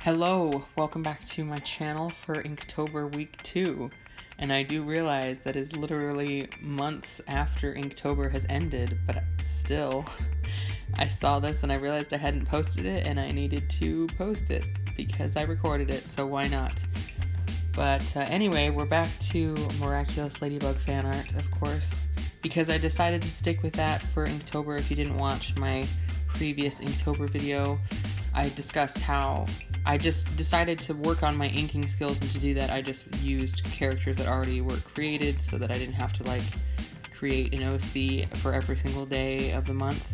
Hello, welcome back to my channel for Inktober week 2. And I do realize that is literally months after Inktober has ended, but still, I saw this and I realized I hadn't posted it and I needed to post it because I recorded it, so why not? But anyway, we're back to Miraculous Ladybug fan art, of course, because I decided to stick with that for Inktober. If you didn't watch my previous Inktober video, I discussed how I just decided to work on my inking skills, and to do that I just used characters that already were created so that I didn't have to create an OC for every single day of the month,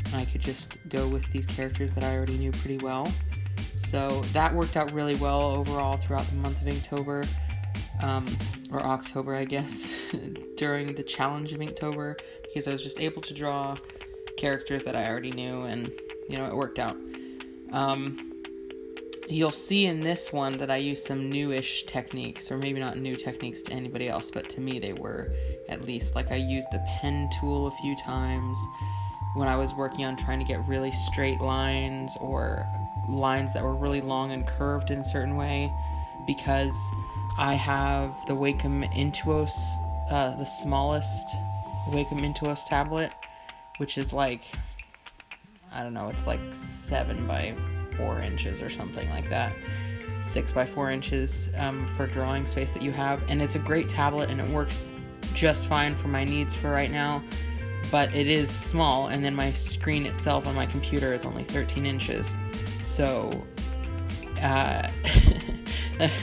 and I could just go with these characters that I already knew pretty well. So that worked out really well overall throughout the month of Inktober, or October I guess, during the challenge of Inktober, because I was just able to draw characters that I already knew, and it worked out. You'll see in this one that I used some newish techniques, or maybe not new techniques to anybody else, but to me they were, at least. I used the pen tool a few times when I was working on trying to get really straight lines, or lines that were really long and curved in a certain way, because I have the Wacom Intuos, the smallest Wacom Intuos Tablet, which is I don't know, it's 7 by 4 inches or something like that, 6 by 4 inches for drawing space that you have, and it's a great tablet and it works just fine for my needs for right now, but it is small, and then my screen itself on my computer is only 13 inches, so that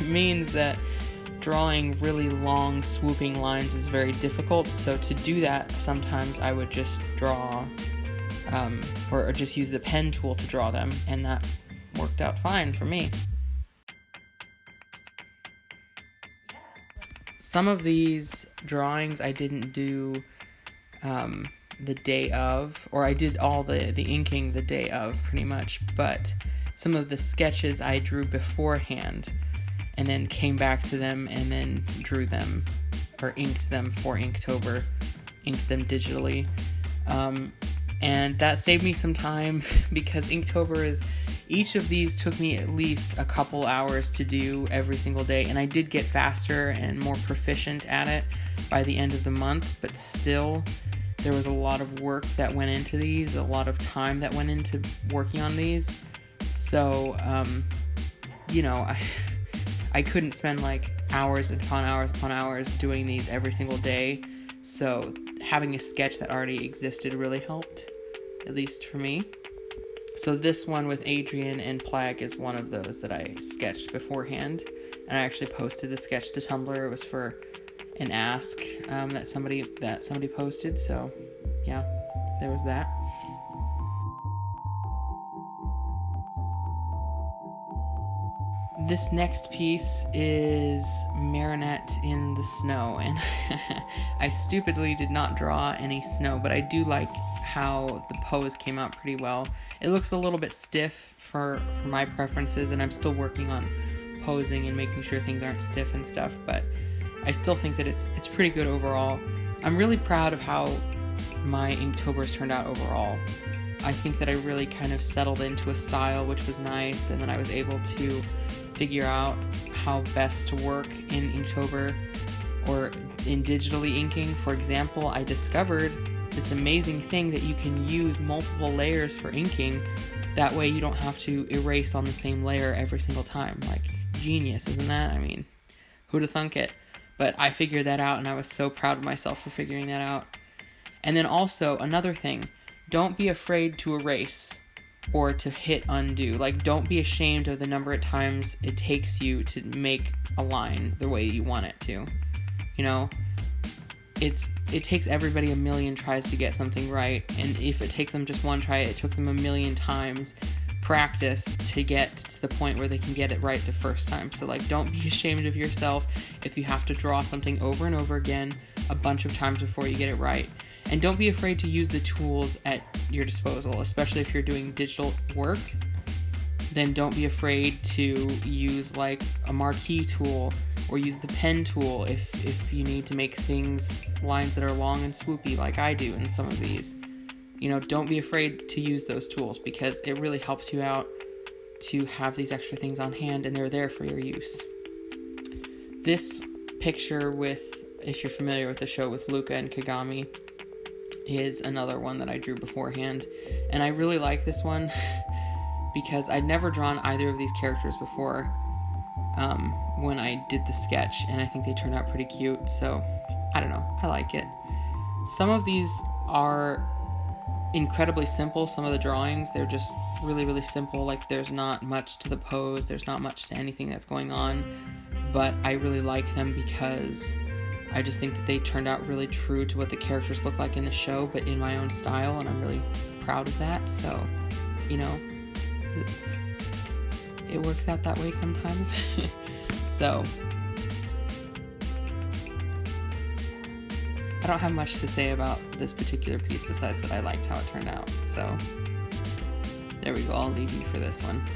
means that drawing really long swooping lines is very difficult. So to do that, sometimes I would just draw or just use the pen tool to draw them, and that worked out fine for me. Some of these drawings I didn't do the day of, or I did all the inking the day of pretty much, but some of the sketches I drew beforehand and then came back to them and then drew them or inked them for Inktober, inked them digitally. And that saved me some time because Inktober each of these took me at least a couple hours to do every single day, and I did get faster and more proficient at it by the end of the month, but still there was a lot of work that went into these, a lot of time that went into working on these. So, I couldn't spend hours upon hours upon hours doing these every single day, so having a sketch that already existed really helped, at least for me. So this one with Adrian and Plague is one of those that I sketched beforehand, and I actually posted the sketch to Tumblr. It was for an ask that somebody posted, so yeah, there was that. This next piece is Marinette in the snow, and I stupidly did not draw any snow, but I do like how the pose came out pretty well. It looks a little bit stiff for my preferences, and I'm still working on posing and making sure things aren't stiff and stuff, but I still think that it's pretty good overall. I'm really proud of how my Inktober's turned out overall. I think that I really kind of settled into a style, which was nice, and then I was able to figure out how best to work in Inktober or in digitally inking. For example, I discovered this amazing thing that you can use multiple layers for inking. That way you don't have to erase on the same layer every single time. Genius, isn't that? I mean, who'd have thunk it? But I figured that out, and I was so proud of myself for figuring that out. And then also, another thing, don't be afraid to erase or to hit undo. Don't be ashamed of the number of times it takes you to make a line the way you want it to. It takes everybody a million tries to get something right, and if it takes them just one try, it took them a million times practice to get to the point where they can get it right the first time. So don't be ashamed of yourself if you have to draw something over and over again a bunch of times before you get it right. And don't be afraid to use the tools at your disposal, especially if you're doing digital work. Then don't be afraid to use a marquee tool, or use the pen tool if you need to make lines that are long and swoopy like I do in some of these. Don't be afraid to use those tools, because it really helps you out to have these extra things on hand, and they're there for your use. This picture with, if you're familiar with the show with Luca and Kagami, is another one that I drew beforehand, and I really like this one because I'd never drawn either of these characters before when I did the sketch, and I think they turned out pretty cute, so I don't know, I like it. Some of these are incredibly simple. Some of the drawings, they're just really, really simple. Like, there's not much to the pose, there's not much to anything that's going on, but I really like them because I just think that they turned out really true to what the characters look like in the show, but in my own style, and I'm really proud of that. So, you know, it works out that way sometimes. So, I don't have much to say about this particular piece besides that I liked how it turned out. So, there we go. I'll leave you for this one.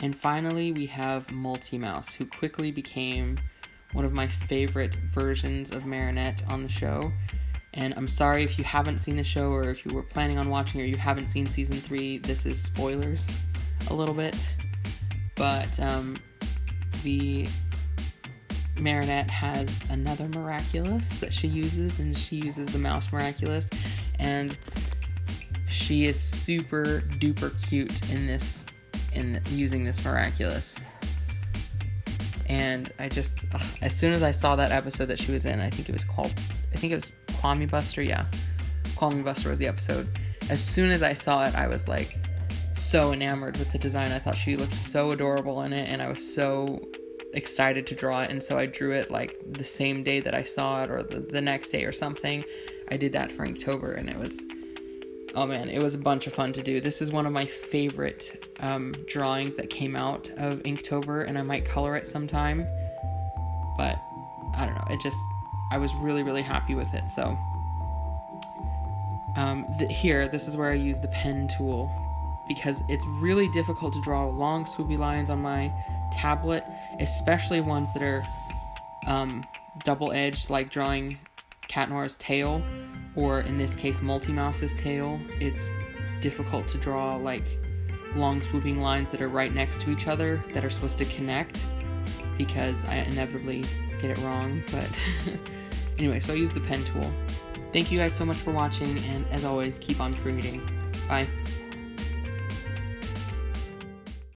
And finally, we have Multi-Mouse, who quickly became one of my favorite versions of Marinette on the show. And I'm sorry if you haven't seen the show, or if you were planning on watching, or you haven't seen season 3, this is spoilers a little bit. But the Marinette has another Miraculous that she uses, and she uses the mouse Miraculous. And she is super duper cute in using this Miraculous. And I just, as soon as I saw that episode that she was in, I think it was Kwame Buster, yeah. Kwame Buster was the episode. As soon as I saw it, I was like so enamored with the design. I thought she looked so adorable in it, and I was so excited to draw it, and so I drew it like the same day that I saw it, or the next day or something. I did that for Inktober, and it was, oh man, it was a bunch of fun to do. This is one of my favorite drawings that came out of Inktober, and I might color it sometime, but I don't know, I was really, really happy with it. So here, this is where I use the pen tool, because it's really difficult to draw long swoopy lines on my tablet, especially ones that are double-edged, like drawing Cat Noir's tail, or in this case Multi-Mouse's tail. It's difficult to draw like long swooping lines that are right next to each other that are supposed to connect, because I inevitably get it wrong. But anyway, so I use the pen tool. Thank you guys so much for watching, and as always, keep on creating. Bye.